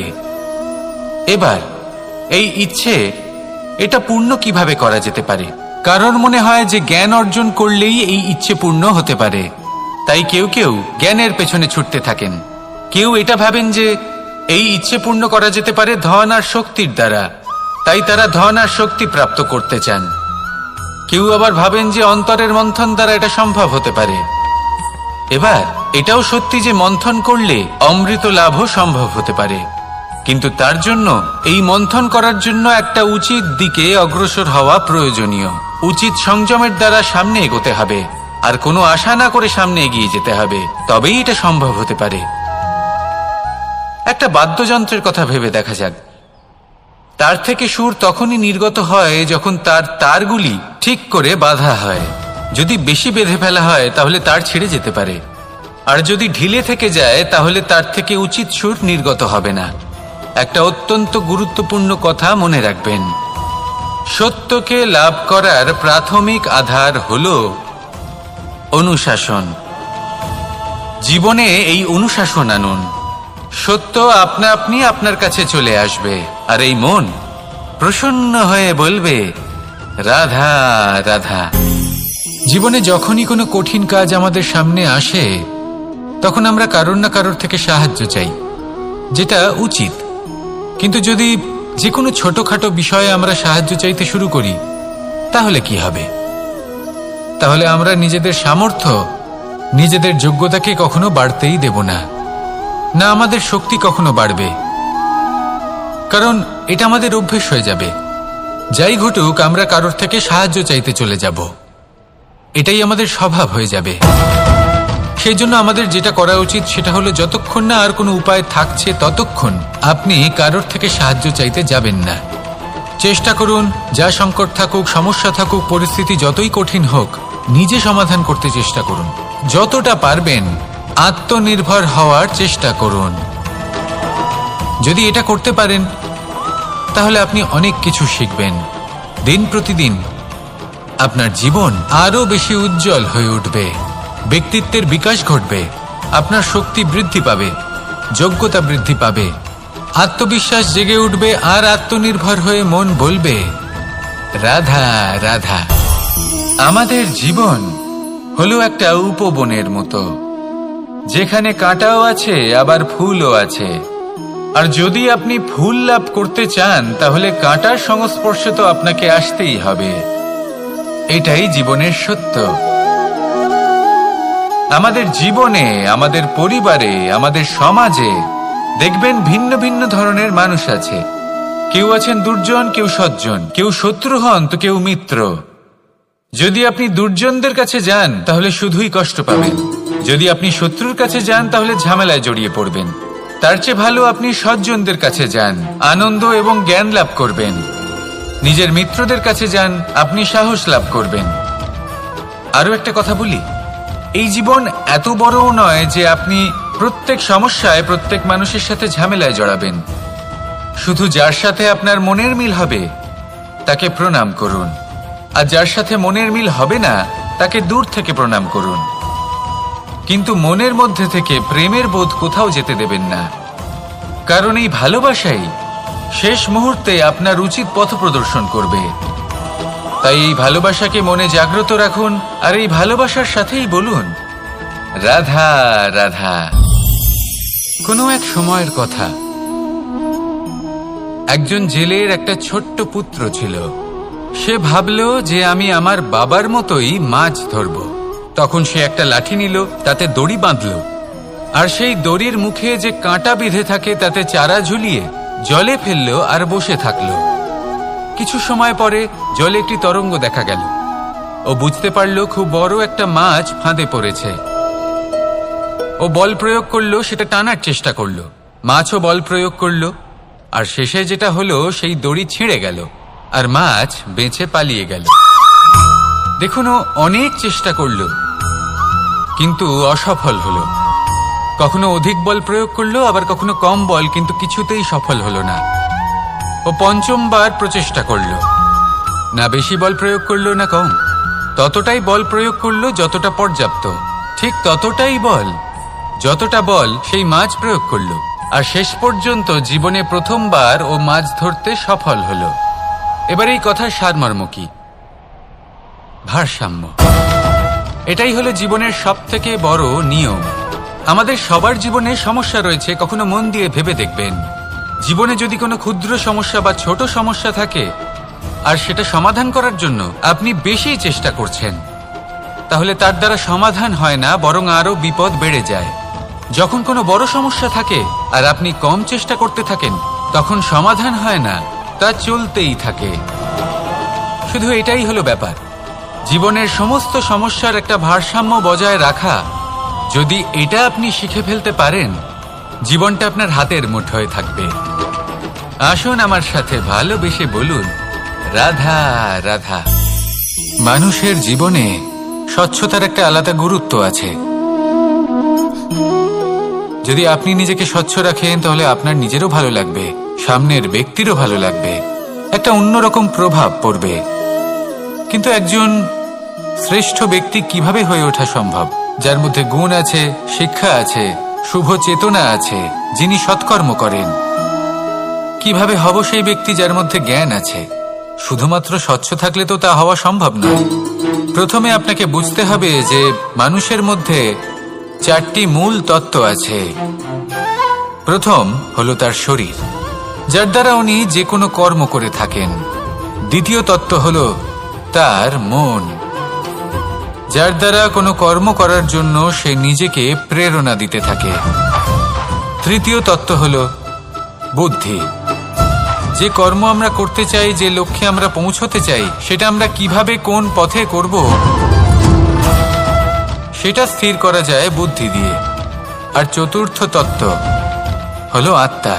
এবার এই ইচ্ছে এটা পূর্ণ কিভাবে করা যেতে পারে? কারণ মনে হয় যে জ্ঞান অর্জন করলেই এই ইচ্ছে পূর্ণ হতে পারে, তাই কেউ কেউ জ্ঞানের পেছনে ছুটতে থাকেন। কেউ এটা ভাবেন যে এই ইচ্ছে পূর্ণ করা যেতে পারে ধন আর শক্তির দ্বারা, তাই তারা ধন আর শক্তি প্রাপ্ত করতে চান। কেউ আবার ভাবেন যে অন্তরের মন্থন দ্বারা এটা সম্ভব হতে পারে। এবার এটাও সত্যি যে মন্থন করলে অমৃত লাভও সম্ভব হতে পারে, কিন্তু তার জন্য এই মন্থন করার জন্য একটা উচিত দিকে অগ্রসর হওয়া প্রয়োজনীয়। উচিত সংযমের দ্বারা সামনে এগোতে হবে, আর কোনো আশা না করে সামনে এগিয়ে যেতে হবে, তবেই এটা সম্ভব হতে পারে। একটা বাদ্যযন্ত্রের কথা ভেবে দেখা যাক। তার থেকে সুর তখনই নির্গত হয় যখন তার তারগুলি ঠিক করে বাঁধা হয়। যদি বেশি বেঁধে ফেলা হয় তাহলে তার ছিঁড়ে যেতে পারে, আর যদি ঢিলে থেকে যায় তাহলে তার থেকে উচিত সুর নির্গত হবে না। একটা অত্যন্ত গুরুত্বপূর্ণ কথা মনে রাখবেন, সত্যকে লাভ করার প্রাথমিক আধার হল অনুশাসন। জীবনে এই অনুশাসন আনুন, সত্য আপনা আপনি আপনার কাছে চলে আসবে, আর এই মন প্রসন্ন হয়ে বলবে রাধা রাধা। জীবনে যখনই কোনো কঠিন কাজ আমাদের সামনে আসে তখন আমরা কারোর না কারোর থেকে সাহায্য চাই, যেটা উচিত। কিন্তু যদি যে কোনো ছোটখাটো বিষয়ে আমরা সাহায্য চাইতে শুরু করি তাহলে কি হবে? তাহলে আমরা নিজেদের সামর্থ্য, নিজেদের যোগ্যতাকে কখনো বাড়তেই দেব না, না আমাদের শক্তি কখনো বাড়বে, কারণ এটা আমাদের অভ্যেস হয়ে যাবে। যাই ঘটুক আমরা কারোর থেকে সাহায্য চাইতে চলে যাব, এটাই আমাদের স্বভাব হয়ে যাবে। সেই জন্য আমাদের যেটা করা উচিত সেটা হলো, যতক্ষণ না আর কোনো উপায় থাকছে ততক্ষণ আপনি কারোর থেকে সাহায্য চাইতে যাবেন না। চেষ্টা করুন, যা সংকট থাকুক, সমস্যা থাকুক, পরিস্থিতি যতই কঠিন হোক, নিজে সমাধান করতে চেষ্টা করুন। যতটা পারবেন আত্মনির্ভর হওয়ার চেষ্টা করুন। যদি এটা করতে পারেন তাহলে আপনি অনেক কিছু শিখবেন। দিন প্রতিদিন আপনার জীবন আরো বেশি উজ্জ্বল হয়ে উঠবে, ব্যক্তিত্বের বিকাশ ঘটবে, আপনার শক্তি বৃদ্ধি পাবে, যোগ্যতা বৃদ্ধি পাবে, আত্মবিশ্বাস জেগে উঠবে, আর আত্মনির্ভর হয়ে মন বলবে রাধা রাধা। আমাদের জীবন হলো একটা উপবনের মতো, যেখানে কাঁটাও আছে আবার ফুলও আছে। আর যদি আপনি ফুল লাভ করতে চান তাহলে কাঁটার সংস্পর্শে তো আপনাকে আসতেই হবে। এটাই জীবনের সত্য। আমাদের জীবনে, আমাদের পরিবারে, আমাদের সমাজে দেখবেন ভিন্ন ভিন্ন ধরনের মানুষ আছে। কেউ আছেন দুর্জন, কেউ সজ্জন, কেউ শত্রু হন তো কেউ মিত্র। যদি আপনি দুর্জনদের কাছে যান তাহলে শুধুই কষ্ট পাবেন, যদি আপনি শত্রুর কাছে যান তাহলে ঝামেলায় জড়িয়ে পড়বেন। তার চেয়ে ভালো আপনি সজ্জনদের কাছে যান, আনন্দ এবং জ্ঞান লাভ করবেন। নিজের মিত্রদের কাছে যান, আপনি সাহস লাভ করবেন। আরো একটা কথা বলি, এই জীবন এত বড়ও নয় যে আপনি প্রত্যেক সমস্যায় প্রত্যেক মানুষের সাথে ঝামেলায় জড়াবেন। শুধু যার সাথে আপনার মনের মিল হবে তাকে প্রণাম করুন, আর যার সাথে মনের মিল হবে না তাকে দূর থেকে প্রণাম করুন। কিন্তু মনের মধ্যে থেকে প্রেমের বোধ কোথাও যেতে দেবেন না, কারণ এই ভালোবাসাই শেষ মুহূর্তে আপনার উচিত পথ প্রদর্শন করবে। তাই এই ভালোবাসাকে মনে জাগ্রত রাখুন, আর এই ভালোবাসার সাথেই বলুন রাধা রাধা। কোনো এক সময়ের কথা, একজন জেলের একটা ছোট্ট পুত্র ছিল। সে ভাবল যে আমি আমার বাবার মতোই মাছ ধরব। তখন সে একটা লাঠি নিল, তাতে দড়ি বাঁধল, আর সেই দড়ির মুখে যে কাঁটা বিঁধে থাকে তাতে চারা ঝুলিয়ে জলে ফেলল আর বসে থাকল। কিছু সময় পরে জলে একটি তরঙ্গ দেখা গেল। ও বুঝতে পারল খুব বড় একটা মাছ ফাঁদে পড়েছে। ও বল প্রয়োগ করলো, সেটা টানার চেষ্টা করলো, মাছও বল প্রয়োগ করলো, আর শেষে যেটা হলো সেই দড়ি ছিঁড়ে গেল আর মাছ বেঁচে পালিয়ে গেল। দেখুন, ও অনেক চেষ্টা করলো কিন্তু অসফল হলো। কখনো অধিক বল প্রয়োগ করলো, আবার কখনো কম বল, কিন্তু কিছুতেই সফল হলো না। ও পঞ্চমবার প্রচেষ্টা করলো, না বেশি বল প্রয়োগ করলো না কম, ততটাই বল প্রয়োগ করলো যতটা পর্যাপ্ত, ঠিক ততটাই বল, যতটা বল সেই মাছ প্রয়োগ করলো, আর শেষ পর্যন্ত জীবনে প্রথমবার ও মাছ ধরতে সফল হলো। এবার এই কথার সারমর্ম কি? ভারসাম্য। এটাই হলো জীবনের সবথেকে বড় নিয়ম। আমাদের সবার জীবনে সমস্যা রয়েছে, কখনো মন দিয়ে ভেবে দেখবেন। জীবনে যদি কোনো ক্ষুদ্র সমস্যা বা ছোট সমস্যা থাকে আর সেটা সমাধান করার জন্য আপনি বেশি চেষ্টা করছেন, তাহলে তার দ্বারা সমাধান হয় না, বরং আরো বিপদ বেড়ে যায়। যখন কোনো বড় সমস্যা থাকে আর আপনি কম চেষ্টা করতে থাকেন, তখন সমাধান হয় না, তা চলতেই থাকে। শুধু এটাই হলো ব্যাপার, জীবনের সমস্ত সমস্যার একটা ভারসাম্য বজায় রাখা। যদি এটা আপনি শিখে ফেলতে পারেন, জীবনটা আপনার হাতের মুঠোয় থাকবে। আসুন আমার সাথে ভালোবেসে বলুন, রাধা রাধা। মানুষের জীবনে স্বচ্ছতার একটা আলাদা গুরুত্ব আছে। যদি আপনি নিজেকে স্বচ্ছ রাখেন, তাহলে আপনার নিজেরও ভালো লাগবে, সামনের ব্যক্তিরও ভালো লাগবে, একটা অন্যরকম প্রভাব পড়বে। কিন্তু একজন শ্রেষ্ঠ ব্যক্তি কিভাবে হয়ে ওঠা সম্ভব? যার মধ্যে গুণ আছে, শিক্ষা আছে, শুভ চেতনা আছে, যিনি সৎকর্ম করেন। কিভাবে হব সেই ব্যক্তি যার মধ্যে জ্ঞান আছে? শুধুমাত্র স্বচ্ছ থাকলে তো তা হওয়া সম্ভব নয়। প্রথমে আপনাকে বুঝতে হবে যে মানুষের মধ্যে 4টি মূল তত্ত্ব আছে। প্রথম হলো তার শরীর, যার দ্বারা উনি যে কোনো কর্ম করে থাকেন। দ্বিতীয় তত্ত্ব হলো তার মন, যার দ্বারা কোনো কর্ম করার জন্য সে নিজেকে প্রেরণা দিতে থাকে। তৃতীয় তত্ত্ব হলো বুদ্ধি, যে কর্ম আমরা করতে চাই, যে লক্ষ্যে আমরা পৌঁছতে চাই, সেটা আমরা কিভাবে কোন পথে করব সেটা স্থির করা যায় বুদ্ধি দিয়ে। আর চতুর্থ তত্ত্ব হলো আত্মা।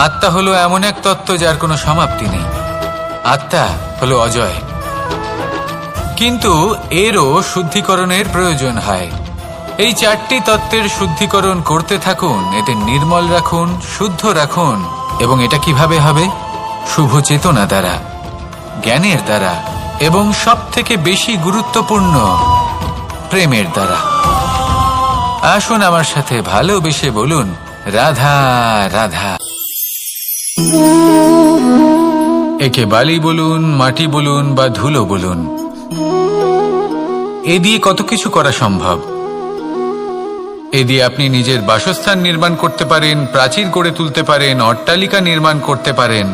আত্মা হলো এমন এক তত্ত্ব যার কোনো সমাপ্তি নেই। আত্মা হলো অজয়। কিন্তু এরও শুদ্ধিকরণের প্রয়োজন হয়। এই 4টি তত্ত্বের শুদ্ধিকরণ করতে থাকুন, এতে নির্মল রাখুন, শুদ্ধ রাখুন। এবং এটা কিভাবে হবে? শুভ চেতনা দ্বারা, জ্ঞানের দ্বারা, এবং সবথেকে বেশি গুরুত্বপূর্ণ প্রেমের দ্বারা। আসুন আমার সাথে ভালোবেসে বলুন, রাধা রাধা। একে বালি বলুন, মাটি বলুন বা ধুলো বলুন, এ দিয়ে কত কিছু করা সম্ভব। এ দিয়ে আপনি নিজের বাসস্থান নির্মাণ করতে পারেন, প্রাচীর গড়ে তুলতে পারেন, অট্টালিকা নির্মাণ করতে পারেন।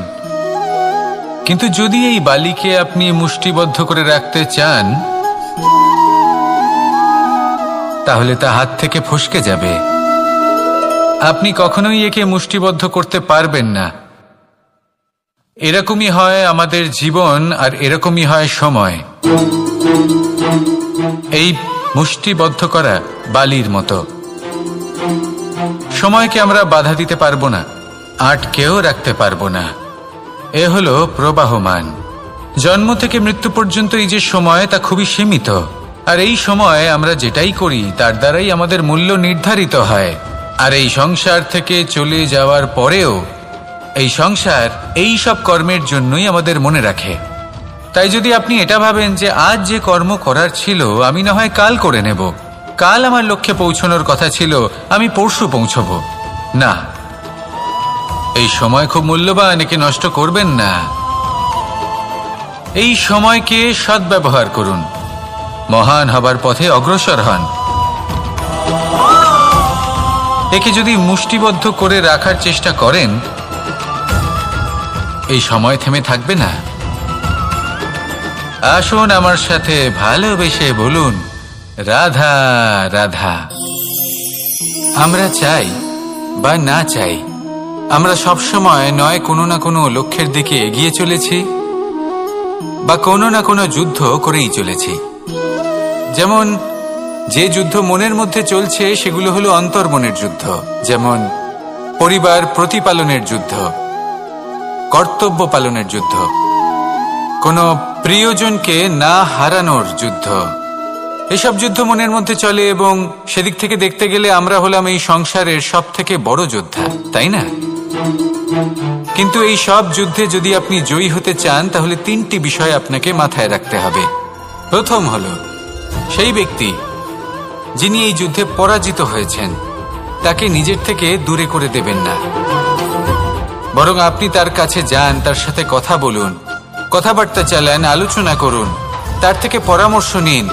কিন্তু যদি এই বালিকে আপনি মুষ্টিবদ্ধ করে রাখতে চান, তাহলে তা হাত থেকে ফসকে যাবে। আপনি কখনোই একে মুষ্টিবদ্ধ করতে পারবেন না। এরকমই হয় আমাদের জীবন, আর এরকমই হয় সময়। এই মুষ্টিবদ্ধ করা বালির মতো। সময়কে আমরা বাধা দিতে পারবো না, আটকেও রাখতে পারবো না। এ হলো প্রবাহমান। জন্ম থেকে মৃত্যু পর্যন্ত এই যে সময়, তা খুবই সীমিত। আর এই সময় আমরা যেটাই করি তার দ্বারাই আমাদের মূল্য নির্ধারিত হয়। আর এই সংসার থেকে চলে যাওয়ার পরেও এই সংসার এই সব কর্মের জন্যই আমাদের মনে রাখে। তাই যদি আপনি এটা ভাবেন যে আজ যে কর্ম করার ছিল আমি না হয় কাল করে নেব, কাল আমার লক্ষ্যে পৌঁছানোর কথা ছিল আমি পরশু পৌঁছবো, না, এই সময় খুব মূল্যবান, একে নষ্ট করবেন না। এই সময়কে সদ্ব্যবহার করুন, মহান হবার পথে অগ্রসর হন। একে যদি মুষ্টিবদ্ধ করে রাখার চেষ্টা করেন, এই সময় থেমে থাকবে না। আসুন আমার সাথে ভালোবেসে বলুন, রাধা রাধা। আমরা চাই বা না চাই, আমরা সবসময় নয় কোনো না কোনো লক্ষ্যের দিকে এগিয়ে চলেছি বা কোনো না কোনো যুদ্ধ করেই চলেছি। যেমন যে যুদ্ধ মনের মধ্যে চলছে সেগুলো হলো অন্তর্মনের যুদ্ধ, যেমন পরিবার প্রতিপালনের যুদ্ধ, কর্তব্য পালনের যুদ্ধ, কোনো প্রিয়জনকে না হারানোর যুদ্ধ। এসব যুদ্ধ মনের মধ্যে চলে এবং সেদিক থেকে দেখতে গেলে আমরা হলাম এই সংসারের সব থেকে বড় যোদ্ধা, তাই না? কিন্তু এই সব যুদ্ধে যদি আপনি জয়ী হতে চান, তাহলে 3টি বিষয় আপনাকে মাথায় রাখতে হবে। প্রথম হলো সেই ব্যক্তি যিনি এই যুদ্ধে পরাজিত হয়েছেন তাকে নিজের থেকে দূরে করে দেবেন না, বরং আপনি তার কাছে যান, তার সাথে কথা বলুন, কথাবার্তা চালান, আলোচনা করুন, তার থেকে পরামর্শ নিন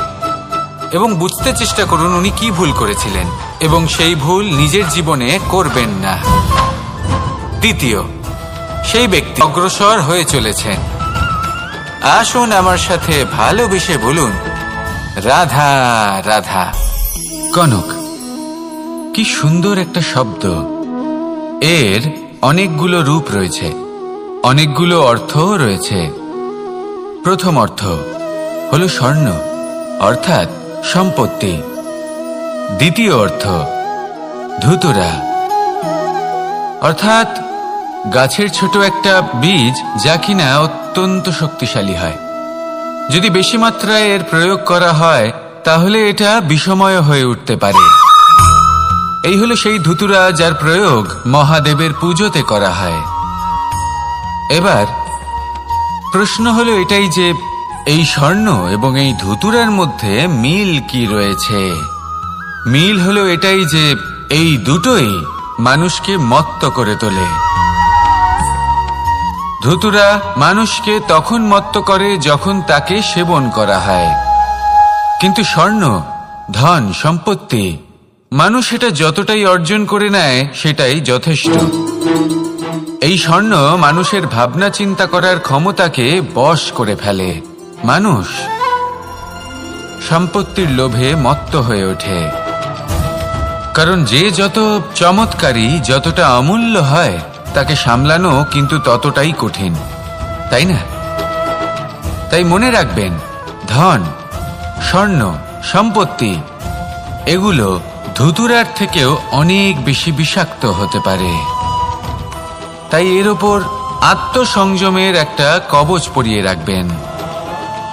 এবং বুঝতে চেষ্টা করুন উনি কি ভুল করেছিলেন এবং সেই ভুল নিজের জীবনে করবেন না। দ্বিতীয়, সেই ব্যক্তি অগ্রসর হয়ে চলেছেন। আসুন আমার সাথে ভালোবেসে বলুন, রাধা রাধা। কনক, কি সুন্দর একটা শব্দ। এর অনেকগুলো রূপ রয়েছে, অনেকগুলো অর্থও রয়েছে। প্রথম অর্থ হলো স্বর্ণ, অর্থাৎ সম্পত্তি। দ্বিতীয় অর্থ ধুতুরা, অর্থাৎ গাছের ছোট একটা বীজ, যা কিনা অত্যন্ত শক্তিশালী হয়। যদি বেশি মাত্রায় এর প্রয়োগ করা হয় তাহলে এটা বিষময় হয়ে উঠতে পারে। এই হলো সেই ধুতুরা যার প্রয়োগ মহাদেবের পুজোতে করা হয়। এবার প্রশ্ন হলো এটাই যে এই স্বর্ণ এবং এই ধুতুরার মধ্যে মিল কি রয়েছে। মিল হলো এটাই যে এই দুটোই মানুষকে মত্ত করে তোলে। ধুতুরা মানুষকে তখন মত্ত করে যখন তাকে সেবন করা হয়, কিন্তু স্বর্ণ, ধন সম্পত্তি, মানুষ এটা যতটাই অর্জন করে নেয় সেটাই যথেষ্ট। এই স্বর্ণ মানুষের ভাবনা চিন্তা করার ক্ষমতাকে বশ করে ফেলে। মানুষ সম্পত্তির লোভে মত্ত হয়ে ওঠে, কারণ যে যত চমৎকারী, যতটা অমূল্য হয় তাকে সামলানো কিন্তু ততটাই কঠিন, তাই না? তাই মনে রাখবেন, ধন, স্বর্ণ, সম্পত্তি এগুলো ধুতুরার থেকেও অনেক বেশি বিষাক্ত হতে পারে। তাই এর ওপর আত্মসংযমের একটা কবচ পরিয়ে রাখবেন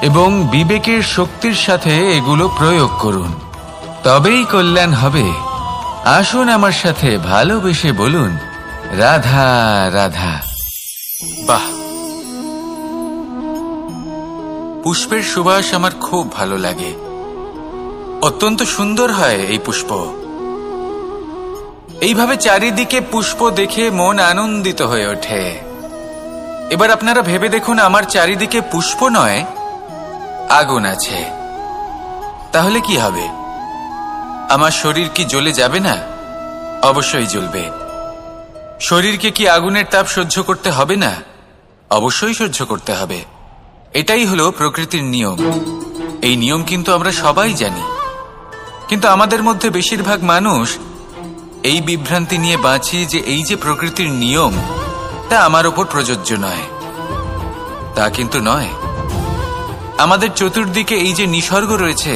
এবং বিবেকের শক্তির সাথে এগুলো প্রয়োগ করুন, তবেই কল্যাণ হবে। আসুন আমার সাথে ভালোবেসে বলুন, রাধা রাধা। বাহ, পুষ্পের সুবাস আমার খুব ভালো লাগে। অত্যন্ত সুন্দর হয় এই পুষ্প। এইভাবে চারিদিকে পুষ্প দেখে মন আনন্দিত হয়ে ওঠে। এবার আপনারা ভেবে দেখুন, আমার চারিদিকে পুষ্প নয়, আগুন আছে। তাহলে কি হবে? আমার শরীর কি জ্বলে যাবে না? অবশ্যই জ্বলবে। শরীরকে কি আগুনের তাপ সহ্য করতে হবে না? অবশ্যই সহ্য করতে হবে। এটাই হলো প্রকৃতির নিয়ম। এই নিয়ম কিন্তু আমরা সবাই জানি, কিন্তু আমাদের মধ্যে বেশিরভাগ মানুষ এই বিভ্রান্তি নিয়ে বাঁচি যে এই যে প্রকৃতির নিয়ম, তা আমার ওপর প্রযোজ্য নয়। তা কিন্তু নয়। আমাদের চতুর্দিকে এই যে নিসর্গ রয়েছে,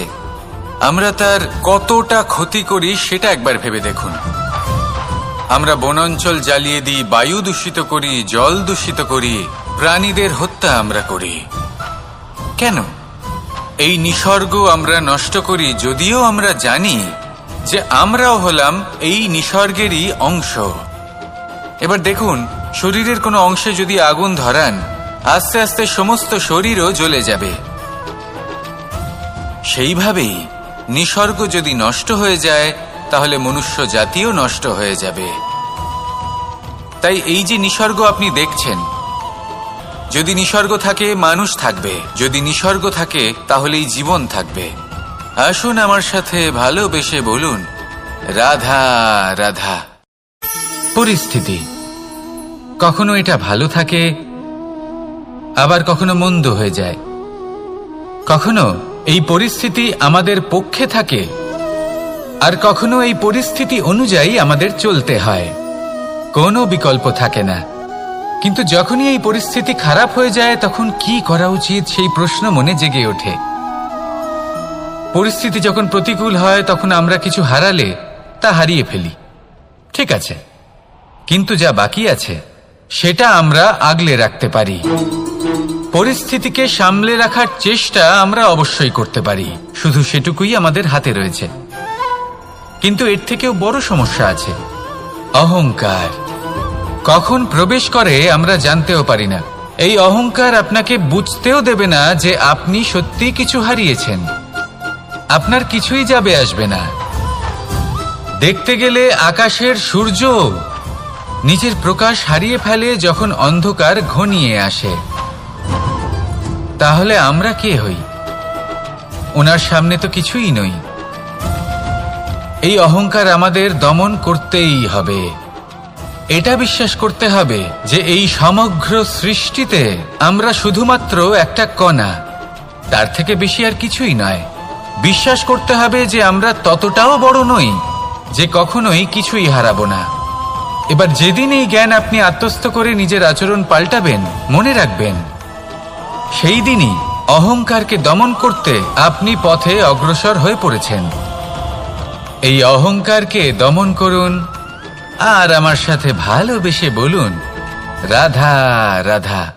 আমরা তার কতটা ক্ষতি করি সেটা একবার ভেবে দেখুন। আমরা বনাঞ্চল জ্বালিয়ে দিই, বায়ু দূষিত করি, জল দূষিত করি, প্রাণীদের হত্যা আমরা করি। কেন? এই নিসর্গ আমরা নষ্ট করি, যদিও আমরা জানি যে আমরাও হলাম এই নিসর্গেরই অংশ। এবার দেখুন, শরীরের কোনো অংশে যদি আগুন ধরান, আস্তে আস্তে সমস্ত শরীরও জ্বলে যাবে। সেইভাবেই নিসর্গ যদি নষ্ট হয়ে যায়, তাহলে মনুষ্য জাতিও নষ্ট হয়ে যাবে। তাই এই যে নিসর্গ আপনি দেখছেন, যদি নিসর্গ থাকে মানুষ থাকবে, যদি নিসর্গ থাকে তাহলেই জীবন থাকবে। আসুন আমার সাথে ভালোবেসে বলুন, রাধা রাধা। পরিস্থিতি কখনো এটা ভালো থাকে, আবার কখনো মন্দ হয়ে যায়। কখনো এই পরিস্থিতি আমাদের পক্ষে থাকে, আর কখনো এই পরিস্থিতি অনুযায়ী আমাদের চলতে হয়। কোনো বিকল্প থাকে না। কিন্তু যখনই এই পরিস্থিতি খারাপ হয়ে যায়, তখন কি করা উচিত সেই প্রশ্ন মনে জেগে ওঠে। পরিস্থিতি যখন প্রতিকূল হয়, তখন আমরা কিছু হারালে তা হারিয়ে ফেলি, ঠিক আছে, কিন্তু যা বাকি আছে সেটা আমরা আগলে রাখতে পারি। পরিস্থিতিকে সামলে রাখার চেষ্টা আমরা অবশ্যই করতে পারি, শুধু সেটুকুই আমাদের হাতে রয়েছে। কিন্তু এর থেকেও বড় সমস্যা আছে, অহংকার। কখন প্রবেশ করে আমরা জানতেও পারি না। এই অহংকার আপনাকে বুঝতেও দেবে না যে আপনি সত্যি কিছু হারিয়েছেন। আপনার কিছুই যাবে আসবে না। দেখতে গেলে আকাশের সূর্য নিজের প্রকাশ হারিয়ে ফেলে যখন অন্ধকার ঘনিয়ে আসে। তাহলে আমরা কে হই? ওনার সামনে তো কিছুই নই। এই অহংকার আমাদের দমন করতেই হবে। এটা বিশ্বাস করতে হবে যে এই সমগ্র সৃষ্টিতে আমরা শুধুমাত্র একটা কণা, তার থেকে বেশি আর কিছুই নয়। বিশ্বাস করতে হবে যে আমরা ততটাও বড় নই যে কখনোই কিছুই হারাবো না। এবার যেদিন এই জ্ঞান আপনি আত্মস্থ করে নিজের আচরণ পাল্টাবেন, মনে রাখবেন সেই দিনই অহংকারকে দমন করতে আপনি পথে অগ্রসর হয়ে পড়েছেন। এই অহংকারকে দমন করুন আর আমার সাথে ভালোবেসে বলুন, রাধা রাধা।